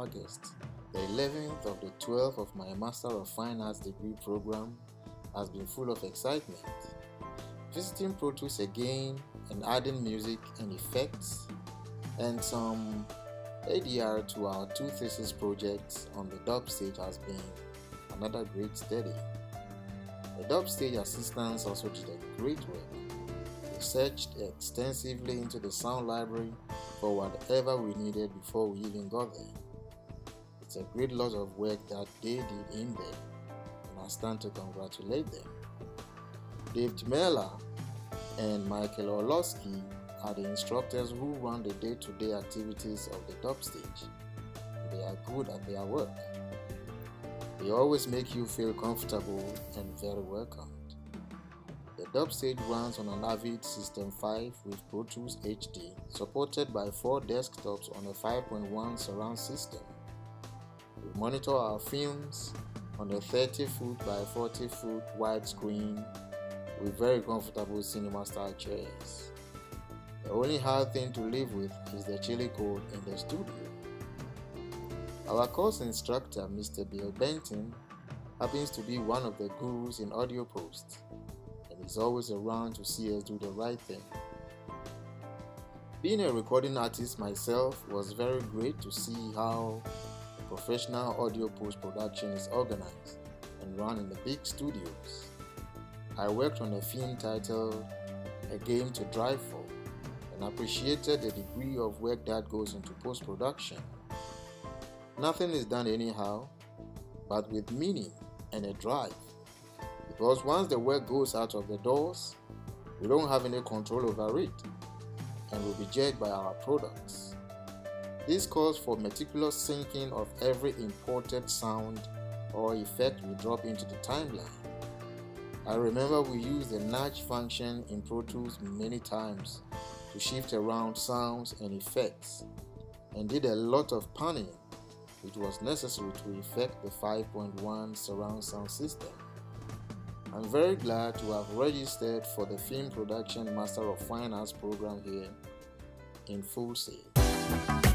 August. The 11th of the 12th of my Master of Fine Arts degree program has been full of excitement. Visiting Pro Tools again and adding music and effects and some ADR to our two thesis projects on the dub stage has been another great study. The dub stage assistants also did a great work. We searched extensively into the sound library for whatever we needed before we even got there. It's a great lot of work that they did in there, and I stand to congratulate them. Dave Tmela and Michael Orlowski are the instructors who run the day-to-day activities of the dub stage. They are good at their work. They always make you feel comfortable and very welcomed. The dub stage runs on an Avid System 5 with Pro Tools HD, supported by 4 desktops on a 5.1 surround system. We monitor our films on a 30-foot by 40-foot widescreen with very comfortable cinema-style chairs. The only hard thing to live with is the chilly cold in the studio. Our course instructor, Mr. Bill Benton, happens to be one of the gurus in audio post, and is always around to see us do the right thing. Being a recording artist myself was very great to see how professional audio post-production is organized and run in the big studios. I worked on a film titled A Game to Drive For and appreciated the degree of work that goes into post-production. Nothing is done anyhow, but with meaning and a drive. Because once the work goes out of the doors, we don't have any control over it and will be judged by our products. This calls for meticulous syncing of every imported sound or effect we drop into the timeline. I remember we used the nudge function in Pro Tools many times to shift around sounds and effects, and did a lot of panning, which was necessary to effect the 5.1 surround sound system. I'm very glad to have registered for the Film Production Master of Fine Arts program here in Full Sail.